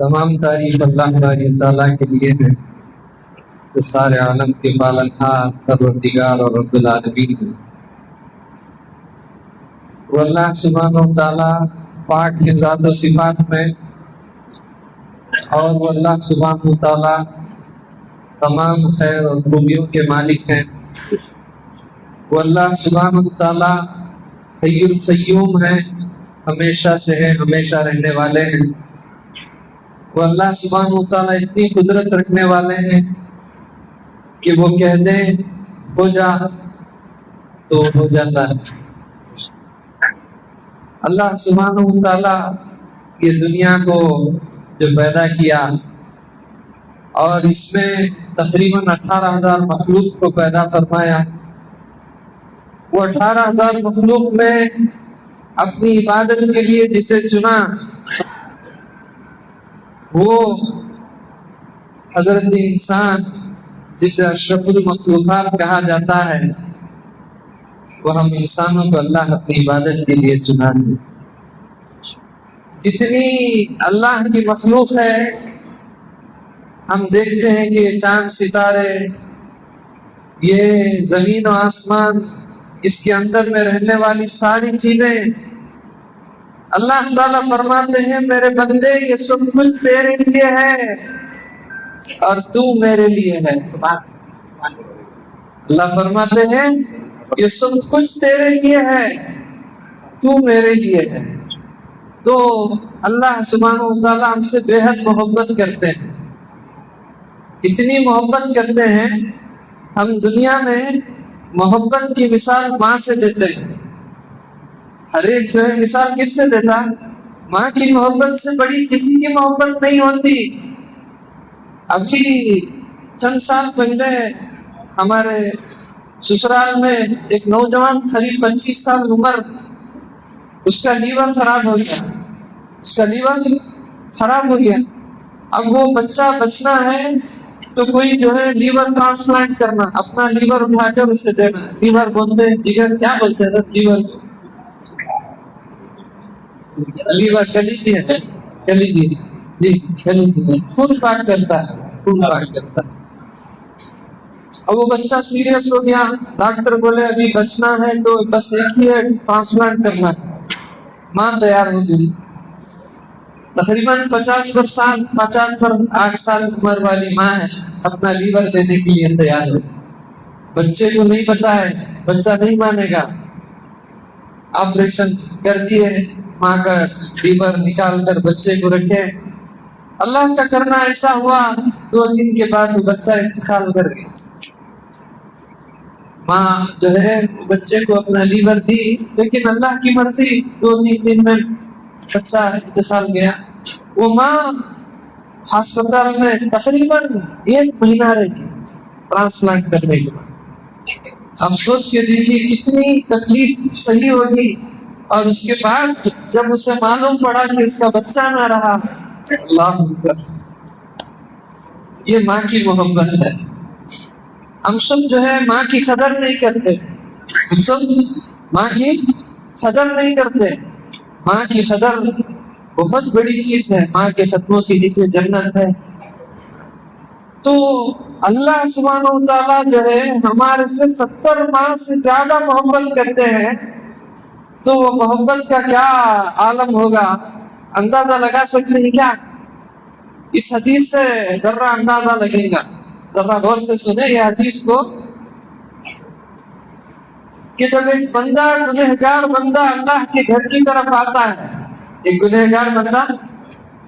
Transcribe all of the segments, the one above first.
تمام تعریف اللہ باری تعالیٰ کے لیے ہے جو سارے عالم کے پالنہار پروردگار اور رب العالمین ہے۔ وہ اللہ سبحانہ و تعالیٰ پاک ہے ذات و صفات میں، اور وہ اللہ سبحانہ و تعالیٰ تمام خیر اور خوبیوں کے مالک ہیں۔ وہ اللہ سبحانہ و تعالیٰ حی القیوم ہے، ہمیشہ سے ہے، ہمیشہ رہنے والے ہیں۔ وہ اللہ سبحانہ و تعالیٰ اتنی قدرت رکھنے والے ہیں کہ وہ کہہ دیں ہو جا تو ہو جاتا ہے۔ اللہ سبحانہ و تعالیٰ یہ دنیا کو جو پیدا کیا اور اس میں تقریباً 18,000 مخلوق کو پیدا فرمایا، وہ 18,000 مخلوق میں اپنی عبادت کے لیے جسے چنا وہ حضرت انسان جسے اشرف المخلوقات کہا جاتا ہے، وہ ہم انسانوں کو اللہ اپنی عبادت کے لیے چنا ہے۔ جتنی اللہ کی مخلوق ہے، ہم دیکھتے ہیں کہ چاند ستارے، یہ زمین و آسمان، اس کے اندر میں رہنے والی ساری چیزیں، اللہ تعالیٰ فرماتے ہیں میرے بندے یہ سب کچھ تیرے لیے ہے اور تو میرے لیے ہے۔ اللہ فرماتے ہیں یہ سب کچھ تیرے لیے ہے، تو میرے لیے ہے۔ تو اللہ سبحانہ و تعالیٰ ہم سے بے حد محبت کرتے ہیں، اتنی محبت کرتے ہیں ہم دنیا میں محبت کی مثال ماں سے دیتے ہیں۔ ہر ایک جو ہے مثال کس سے دیتا؟ ماں کی محبت سے بڑی کسی کی محبت نہیں ہوتی۔ ابھی چند سال پہلے ہمارے سسرال میں ایک نوجوان قریب 25 سال عمر، اس کا لیور خراب ہو گیا۔ اب وہ بچہ بچنا ہے تو کوئی جو ہے لیور ٹرانسپلانٹ کرنا، اپنا لیور اٹھا کر اسے دینا۔ لیور بولتے ہیں جگر، کیا بولتے ہیں لیور؟ لیور کلیجی ہے، کلیجی جی، کلیجی خون پاک کرتا ہے۔ اب وہ بچہ سیریس ہو گیا، ڈاکٹر بولے ابھی بچنا ہے تو بس ایک ہی ہے، ٹرانسپلانٹ کرنا ہے۔ ماں تیار ہو گئی، تقریباً 50 سال عمر والی ماں ہے، اپنا لیور دینے کے لیے تیار ہے۔ بچے کو نہیں پتا ہے، بچہ نہیں مانے گا، آپریشن کر دیے، ماں کا لیور نکال کر بچے کو رکھے۔ اللہ کا کرنا ایسا ہوا 2 دن کے بعد وہ بچہ انتقال کر گیا۔ ماں جو ہے بچے کو اپنا لیور دی، لیکن اللہ کی مرضی 2-3 دن میں بچہ انتقال گیا۔ وہ ماں ہسپتال میں تقریباً 1 مہینہ رہی ٹرانسپلانٹ کرنے کے بعد۔ اب سوچ کے دیکھیے کتنی تکلیف صحیح ہوگی، اور اس کے بعد جب اسے معلوم پڑا کہ اس کا بچہ نہ رہا، اللہ اکبر، یہ ماں کی محبت ہے۔ ہم سب جو ہے ماں کی قدر نہیں کرتے، ہم سب ماں کی قدر نہیں کرتے۔ ماں کی قدر بہت بڑی چیز ہے، ماں کے قدموں کے نیچے جنت ہے۔ تو اللہ سبحانہ و تعالیٰ جو ہے ہمارے سے 70 ماہ سے زیادہ محبت کرتے ہیں، تو وہ محبت کا کیا عالم ہوگا، اندازہ لگا سکتے ہیں کیا؟ اس حدیث سے ذرا اندازہ لگے گا، ذرا غور سے سنیں یہ حدیث کو، کہ جب ایک بندہ گنہگار بندہ اللہ کے گھر کی طرف آتا ہے، ایک گنہگار بندہ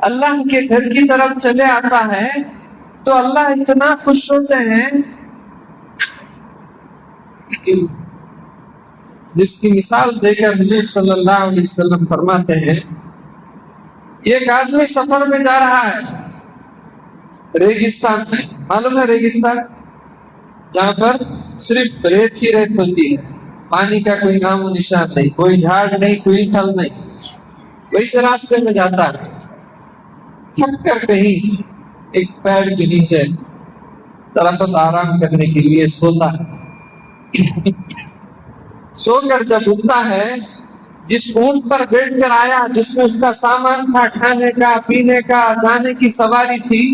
اللہ کے گھر کی طرف چلے آتا ہے، تو اللہ اتنا خوش ہوتے ہیں، جس کی مثال دے کر حضور صلی اللہ علیہ وسلم فرماتے ہیں، ایک آدمی سفر میں جا رہا ہے ریگستان میں، معلوم ہے ریگستان جہاں پر صرف ریت ہی ریت ہوتی ہے، پانی کا کوئی نام و نشان نہیں، کوئی جھاڑ نہیں، کوئی پھل نہیں، ویسے راستے میں جاتا ہے، تھک کر کہیں ایک پیڑ کے نیچے درخت آرام کرنے کے لیے سوتا ہے۔ سو کر جب اٹھتا ہے جس اونٹ پر بیٹھ کر آیا، جس میں اس کا سامان تھا، کھانے کا، پینے کا، جانے کی سواری تھی،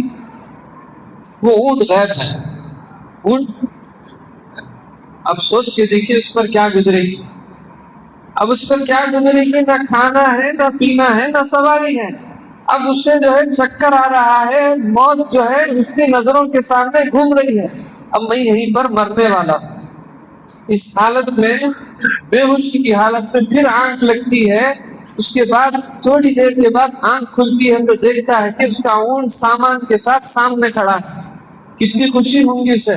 وہ اونٹ غائب ہے۔ اونٹ اب سوچ کے دیکھیے اس پر کیا گزرے گی۔ اب اس پر کیا گزرے گی، نہ کھانا ہے، نہ پینا ہے، نہ سواری ہے۔ اب اس سے جو ہے چکر آ رہا ہے، موت جو ہے اس کی نظروں کے سامنے گھوم رہی ہے، اب میں یہیں پر مرنے والا ہوں۔ اس حالت میں، بے ہوشی کی حالت میں پھر آنکھ لگتی ہے، اس کے بعد تھوڑی دیر کے بعد آنکھ کھلتی ہے تو دیکھتا ہے کہ اس کا اونٹ سامان کے ساتھ سامنے کھڑا ہے۔ کتنی خوشی ہوں گی اسے،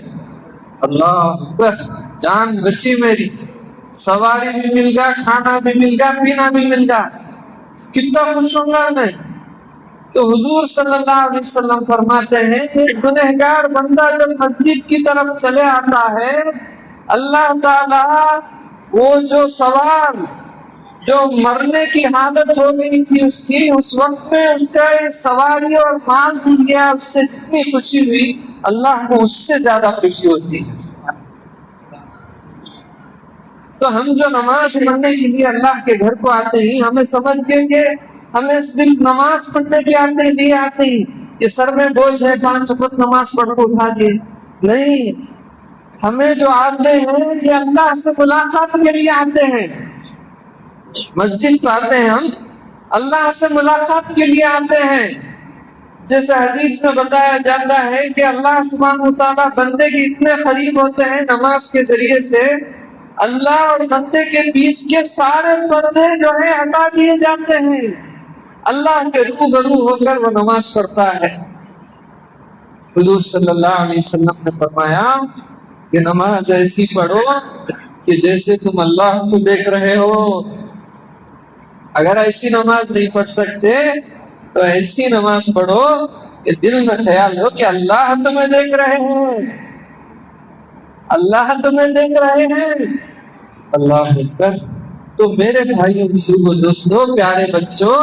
اللہ اکبر، جان بچی میری، سواری بھی مل گیا، کھانا بھی مل گیا، پینا بھی مل گیا، کتنا خوش ہوں گا میں۔ تو حضور صلی اللہ علیہ وسلم فرماتے ہیں کہ گنہگار بندہ جب مسجد کی طرف چلے آتا ہے، اللہ تعالیٰ وہ جو سوار جو مرنے کی حالت ہو گئی تھی اس کی، اس وقت میں اس کا سواری اور مال مل گیا، اس سے جتنی خوشی ہوئی اللہ کو اس سے زیادہ خوشی ہوتی ہے۔ تو ہم جو نماز پڑھنے کے لیے اللہ کے گھر کو آتے ہیں، ہمیں سمجھ گئے کہ ہمیں صرف نماز پڑھنے کے لیے آتے ہیں، یہ سر میں بوجھ ہے 5 وقت نماز پڑھ کو اٹھا دیے، نہیں، ہمیں جو آتے ہیں یہ اللہ سے ملاقات کے لیے آتے ہیں۔ مسجد تو آتے ہیں ہم، اللہ سے ملاقات کے لیے آتے ہیں۔ جیسے حدیث میں بتایا جاتا ہے کہ اللہ سبحانہ وتعالیٰ بندے کے اتنے قریب ہوتے ہیں نماز کے ذریعے سے، اللہ اور بندے کے بیچ کے سارے پردے جو ہے ہٹا دیے جاتے ہیں، اللہ کے روبرو ہو کر وہ نماز پڑھتا ہے۔ حضور صلی اللہ علیہ وسلم نے فرمایا کہ نماز ایسی پڑھو کہ جیسے تم اللہ کو دیکھ رہے ہو۔ اگر ایسی نماز نہیں پڑھ سکتے تو ایسی نماز پڑھو کہ دل میں خیال ہو کہ اللہ تمہیں دیکھ رہے ہیں، اللہ تمہیں دیکھ رہے ہیں۔ اللہ اکبر۔ تو میرے بھائیوں، بزرگوں، دوستوں، پیارے بچوں،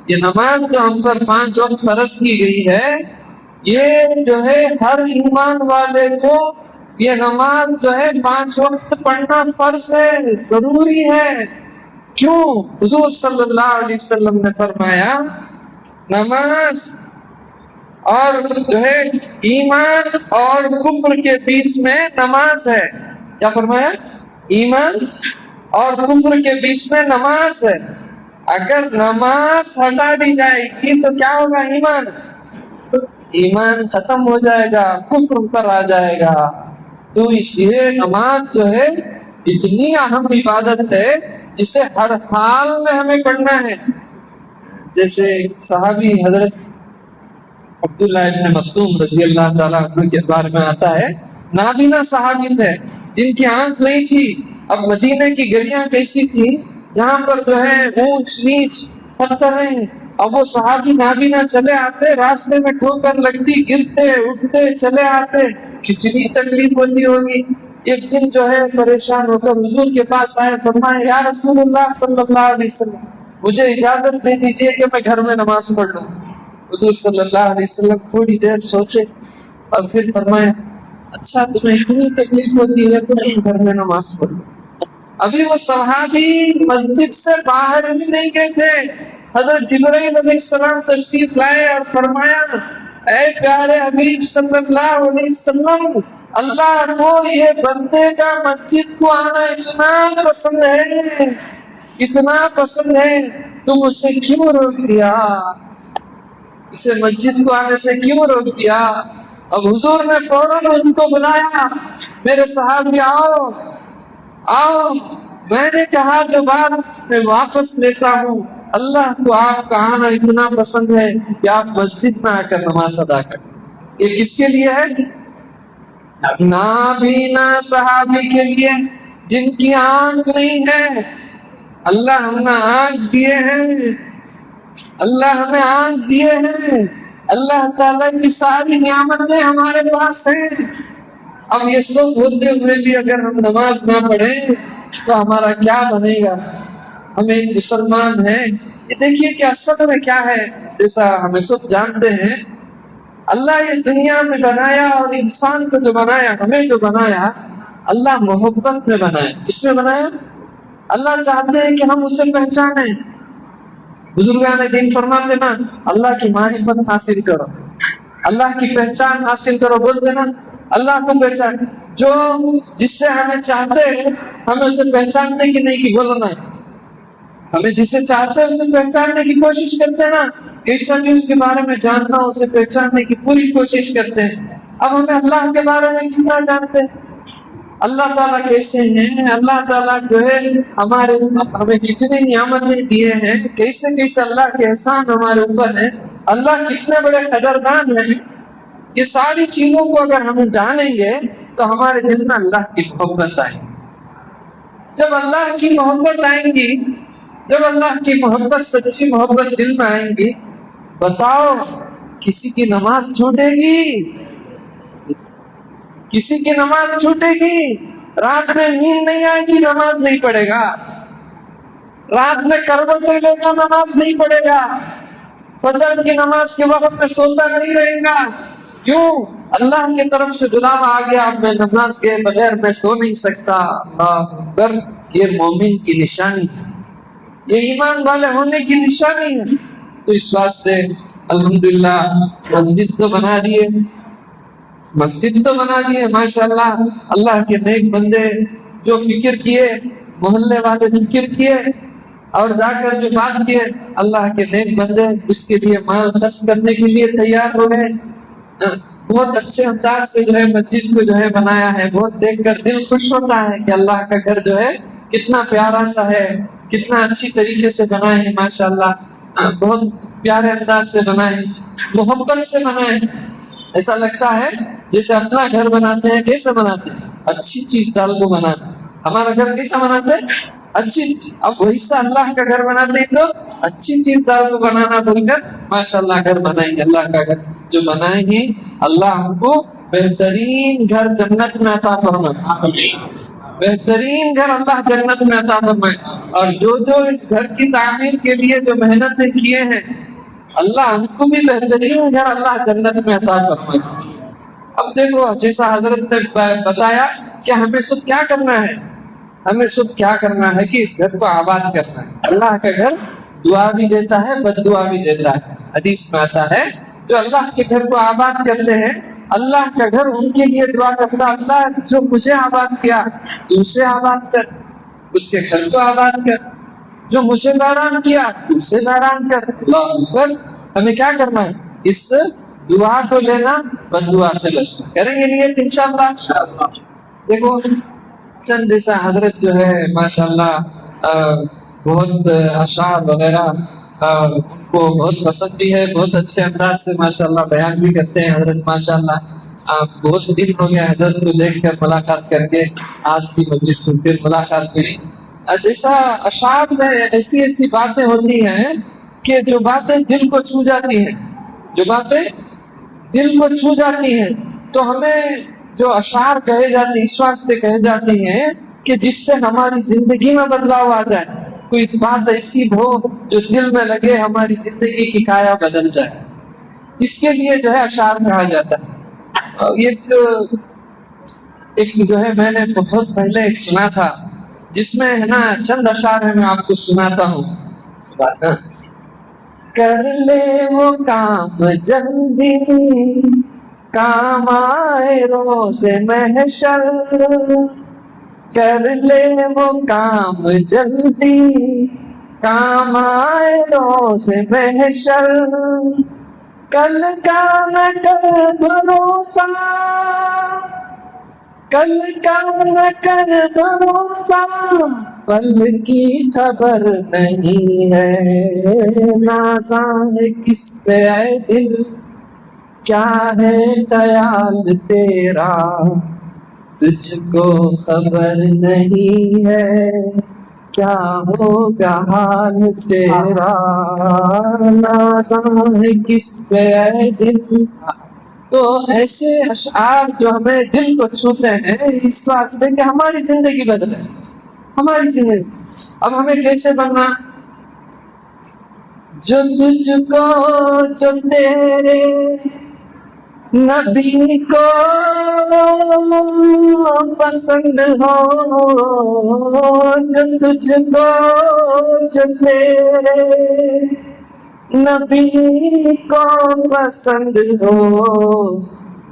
یہ نماز جو ہم پر 5 وقت فرض کی گئی ہے، یہ جو ہے ہر ایمان والے کو یہ نماز جو ہے 5 وقت پڑھنا فرض ہے، ضروری ہے۔ کیوں؟ حضور صلی اللہ علیہ وسلم نے فرمایا نماز اور جو ہے ایمان اور کفر کے بیچ میں نماز ہے۔ کیا فرمایا؟ ایمان اور کفر کے بیچ میں نماز ہے۔ اگر نماز ہٹا دی جائے گی تو کیا ہوگا؟ ایمان ختم ہو جائے گا، کفر پر آ جائے گا۔ تو اس لیے نماز جو ہے اتنی اہم عبادت ہے جسے ہر حال میں ہمیں پڑھنا ہے۔ جیسے صحابی حضرت عبداللہ ابن مختوم رضی اللہ تعالیٰ عنہ کے بارے میں آتا ہے، نابینا صحابی تھے جن کی آنکھ نہیں تھی۔ اب مدینہ کی گلیاں کیسی تھی جہاں پر جو ہے اونچ نیچ پتھر ہیں، اب وہ صحابی نابینا چلے آتے، راستے میں ٹھوکر لگتی، گرتے اٹھتے چلے آتے، کتنی تکلیف ہوتی ہوگی۔ ایک دن جو ہے پریشان ہو کر حضور کے پاس آئے، فرمائے یا رسول اللہ صلی اللہ علیہ وسلم، مجھے اجازت دے دیجیے کہ میں گھر میں نماز پڑھ لوں۔ حضور صلی اللہ علیہ وسلم تھوڑی دیر سوچے اور پھر فرمائے اچھا تمہیں اتنی تکلیف ہوتی ہے تو تم گھر میں نماز پڑھ لو۔ ابھی وہ صحابی مسجد سے باہر بھی نہیں گئے تھے، حضرت جبرائیل علیہ السلام تشریف لائے اور فرمایا اے پیارے حبیب صلی اللہ علیہ وسلم، اللہ کو یہ بندے کا مسجد کو آنا اتنا پسند ہے، اتنا پسند ہے، تم اسے کیوں روک دیا؟ اسے مسجد کو آنے سے کیوں روک دیا؟ اب حضور نے فوراً ان کو بلایا، میرے صحابی آؤ آؤ، میں نے کہا جو بات میں واپس لیتا ہوں، اللہ کو آپ کا آنا اتنا پسند ہے کہ آپ مسجد میں آ کر نماز ادا کریں۔ یہ کس کے لیے ہے؟ نابینا صحابی کے لیے جن کی آنکھ نہیں ہے۔ اللہ ہمیں آنکھ دیے ہیں، اللہ ہمیں آنکھ دیے ہیں، اللہ تعالیٰ کی ساری نعمتیں ہمارے پاس ہیں۔ اب یہ سب ہوتے ہوئے بھی اگر ہم نماز نہ پڑھیں تو ہمارا کیا بنے گا؟ ہم ایک مسلمان ہیں۔ یہ دیکھیے کہ اصل میں کیا ہے، جیسا ہمیں سب جانتے ہیں، اللہ یہ دنیا میں بنایا اور انسان کو جو بنایا، ہمیں جو بنایا، اللہ محبت میں بنایا۔ کس میں بنایا؟ اللہ چاہتے ہیں کہ ہم اسے پہچانیں. بزرگان دین فرماتے نا اللہ کی معرفت حاصل کرو, اللہ کی پہچان حاصل کرو. بول دینا اللہ کو پہچان, جو جس سے ہمیں چاہتے ہیں ہمیں اسے پہچانتے کہ نہیں, کہ بولو نا ہمیں جسے چاہتے ہیں اسے پہچاننے کی کوشش کرتے ہیں نا, کیسا بھی اس کے بارے میں جاننا اسے پہچاننے کی پوری کوشش کرتے ہیں. اب ہمیں اللہ کے بارے میں کتنا جانتے ہیں, اللہ تعالیٰ کیسے ہیں, اللہ تعالیٰ جو ہے ہمیں کتنے نعمتیں دیے ہیں, کیسے کیسے اللہ کے احسان ہمارے اوپر ہیں, اللہ کتنے بڑے قدردان ہیں. یہ ساری چیزوں کو اگر ہم جانیں گے تو ہمارے دل میں اللہ کی محبت آئے گی. جب اللہ کی محبت آئیں گی, جب اللہ کی محبت سچی محبت دل میں آئیں گی, بتاؤ کسی کی نماز چھوٹے گی؟ کسی کی نماز چھوٹے گی؟ رات میں نیند نہیں آئے گی, نماز نہیں پڑھے گا. رات میں کروٹیں لے کر نماز نہیں پڑھے گا. فجر کی نماز کے وقت میں سوتا نہیں رہے گا. کیوں؟ اللہ کی طرف سے بلاوا آ گیا, اب میں نماز کے بغیر میں سو نہیں سکتا. اللہ اکبر. یہ مومن کی نشانی ہے, یہ ایمان والے ہونے کی نشانی ہے. تو اس بات سے الحمدللہ مسجد تو بنا دیے, مسجد تو بنا دیے ماشاءاللہ. اللہ کے نیک بندے جو فکر کیے, محلے والے فکر کیے اور جا کر جو بات کیے, اللہ کے نیک بندے اس کے لیے مال خرچ کرنے کے لیے تیار ہو گئے. بہت اچھے انداز سے جو ہے مسجد کو جو ہے بنایا ہے. بہت دیکھ کر دل خوش ہوتا ہے کہ اللہ کا گھر جو ہے کتنا پیارا سا ہے, کتنا اچھی طریقے سے بنائے ہیں ماشاءاللہ. بہت پیارے انداز سے بنائے, محبت سے بنائے. ایسا لگتا ہے جیسے اپنا گھر بناتے ہیں. کیسے بناتے ہیں؟ اچھی چیز ڈال کو بنانا. ہمارا گھر کیسا بناتے ہیں؟ اچھی. اب وہی سے اللہ کا گھر بناتے ہیں تو اچھی چیز ڈال کو بنانا بول کر ماشاءاللہ گھر بنائیں گے. اللہ کا گھر جو بنائیں گے اللہ ہم کو بہترین گھر جنت میں عطا فرمائے. بہترین گھر اللہ جنت میں عطا فرمائے. اور جو اس گھر کی تعمیر کے لیے جو محنتیں کیے ہیں, اللہ ہم کو بھی بہترین گھر اللہ جنت میں عطا فرمائے. اب دیکھو جیسا حضرت نے بتایا کہ ہمیں سب کیا کرنا ہے, ہمیں سب کیا کرنا ہے کہ اس گھر کو آباد کرنا ہے. اللہ کا گھر دعا بھی دیتا ہے, بد دعا بھی دیتا ہے. حدیث میں آتا ہے جو اللہ کے گھر کو آباد کرتے ہیں, اللہ کا گھر ان کے لیے دعا کرتا, اللہ جو مجھے آباد کیا تو اسے آباد کر, اس کے گھر کو آباد کر. جو مجھے بحران کیا تو اسے بحران کر. اللہ اکبر. ہمیں کیا کرنا ہے؟ اس دعا کو لینا, بد دعا سے بچنا. کریں گے نیت انشاءاللہ. دیکھو چند جیسا حضرت جو ہے ماشاءاللہ بہت اشعار وغیرہ کو بہت پسند بھی ہے, بہت اچھے انداز سے ماشاءاللہ بیان بھی کرتے ہیں حضرت ماشاءاللہ. بہت دن ہو گیا حضرت کو دیکھ کر, ملاقات کر کے. آج کی مجلس سے پھر ملاقات ہوئی. جیسا اشعار میں ایسی ایسی باتیں ہوتی ہیں کہ جو باتیں دل کو چھو جاتی ہیں, جو باتیں دل کو چھو جاتی ہیں. تو ہمیں جو اشعار کہے جاتے اس واسطے کہے جاتے ہیں کہ جس سے ہماری زندگی میں بدلاؤ آ جائے. کوئی بات ایسی ہو جو دل میں لگے, ہماری زندگی کی کایا بدل جائے, اس کے لیے جو ہے اشعار کہا جاتا ہے. ایک جو ہے میں نے بہت پہلے ایک سنا تھا, جس میں ہے نا چند اشعار ہے, میں آپ کو سناتا ہوں. کر لے وہ کام جلدی, کام آئے روز محشر. کر لے وہ کام جلدی, کام آئے روز محشر. کل کا نہ کر بھروسہ, کل کا نہ کر بھروسہ, پل کی خبر نہیں ہے. نازاں کس پہ اے دل, کیا ہے خیال تیرا, تجھ کو خبر نہیں ہے. کیا ہوگا حال تیرا, نازاں کس پہ اے دل. تو ایسے اشعار جو ہمیں دل کو چھوتے ہیں اس واسطے کہ ہماری زندگی بدلے, ہماری زندگی. اب ہمیں کیسے بننا؟ جو تجھ کو جو تیرے نبی کو پسند ہو جو تجھ کو جو تیرے نبی کو پسند ہو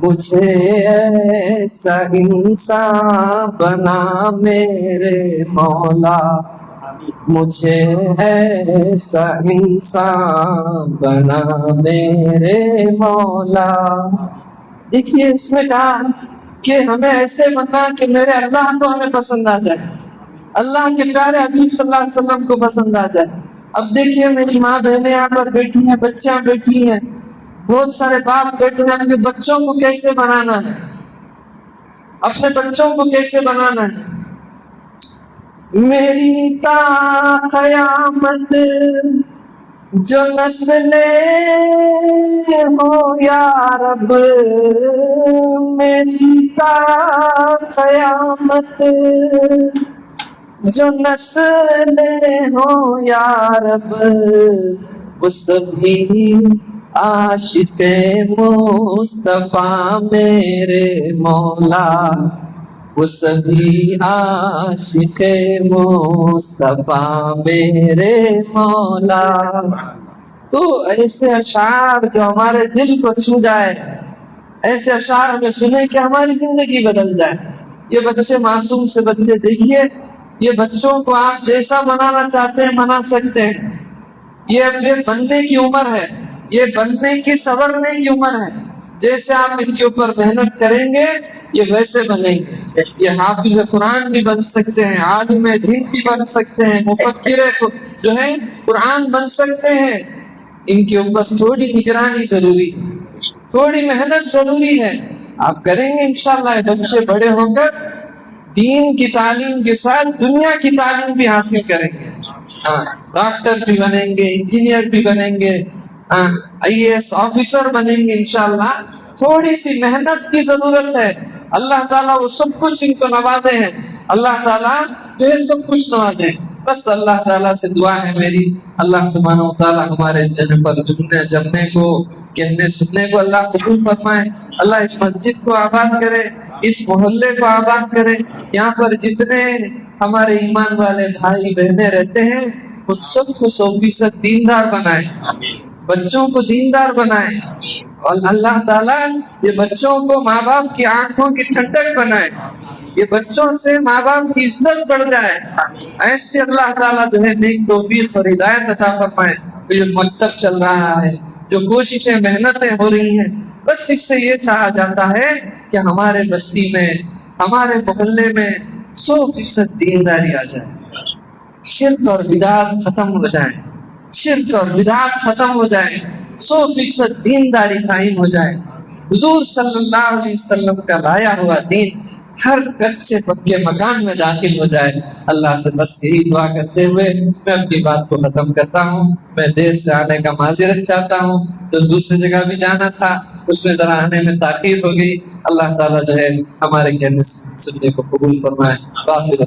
مجھے ایسا انسان بنا میرے مولا مجھے ایسا انسان بنا میرے مولا. دیکھیے اس میں کہا کہ ہمیں ایسے بننا کہ میرے اللہ کو ہمیں پسند آ جائے, اللہ کے پیارے حبیب صلی اللہ علیہ وسلم کو پسند آ جائے. اب دیکھیے میری ماں بہنیں یہاں پر بیٹھی ہیں, بچیاں بیٹھی ہیں, بہت سارے باپ بیٹھے ہیں. اپنے بچوں کو کیسے بنانا ہے, اپنے بچوں کو کیسے بنانا ہے. میری تا قیامت جو نسلیں ہو یا رب میری تا قیامت جو نسلیں ہو یا رب وہ سبھی عاشق مصطفیٰ میرے مولا وہ سبھی عاشق مصطفیٰ میرے مولا. تو ایسے اشعار جو ہمارے دل کو چھو جائے, ایسے اشعار ہمیں سنے کہ ہماری زندگی بدل جائے. یہ بچے معصوم سے بچے دیکھیے, یہ بچوں کو آپ جیسا بنانا چاہتے ہیں بنا سکتے ہیں. یہ بننے کی عمر ہے, یہ بننے کی سنورنے کی عمر ہے. جیسے آپ ان کے اوپر محنت کریں گے یہ ویسے بنیں گے. یہ حافظ قرآن بھی بن سکتے ہیں, عالم دین بھی بن سکتے ہیں, مفکر جو ہے قرآن بن سکتے ہیں. ان کے اوپر تھوڑی نگرانی ضروری ہے, تھوڑی محنت ضروری ہے. آپ کریں گے انشاءاللہ بچے بڑے ہو کر دین کی تعلیم کے ساتھ دنیا کی تعلیم بھی حاصل کریں گے. ڈاکٹر بھی بنیں گے, انجینئر بھی بنیں گے, IAS آفیسر بنیں گے انشاءاللہ. تھوڑی سی محنت کی ضرورت ہے. اللہ تعالیٰ وہ سب کچھ ان کو نوازے ہیں, اللہ تعالیٰ جو ہے سب کچھ نوازے. بس اللہ تعالیٰ سے دعا ہے میری, اللہ سبحانہ و تعالیٰ ہمارے جن پر جمنے کو کہنے سننے کو اللہ قبول فرمائے. اللہ اس مسجد کو آباد کرے, اس محلے کو آباد کرے. یہاں پر جتنے ہمارے ایمان والے بھائی بہنیں رہتے ہیں ان سب کو 100% دیندار بنائے, بچوں کو دیندار بنائے. اور اللہ تعالیٰ یہ بچوں کو ماں باپ کی آنکھوں کی ٹھنڈک بنائے, یہ بچوں سے ماں باپ کی عزت بڑھ جائے. ایسے اللہ تعالیٰ جو ہے نیک توفیق اور ہدایت عطا فرمائے. جو مکتب چل رہا ہے, جو کوششیں محنتیں ہو رہی ہیں, بس اس سے یہ چاہا جاتا ہے کہ ہمارے بستی میں ہمارے محلے میں 100% دینداری آ جائے, شرک اور بدعت ختم ہو جائے, شرک اور بدعت ختم ہو جائے, 100% دینداری قائم ہو جائے. حضور صلی اللہ علیہ وسلم کا لایا ہوا دین ہر کچے پکے مکان میں داخل ہو جائے. اللہ سے بس یہی دعا کرتے ہوئے میں اپنی بات کو ختم کرتا ہوں. میں دیر سے آنے کا معذرت چاہتا ہوں, تو دوسری جگہ بھی جانا تھا اس میں ذرا آنے میں تاخیر ہو گئی. اللہ تعالیٰ جو ہے ہمارے کہنے سننے کو قبول فرمائے. باقی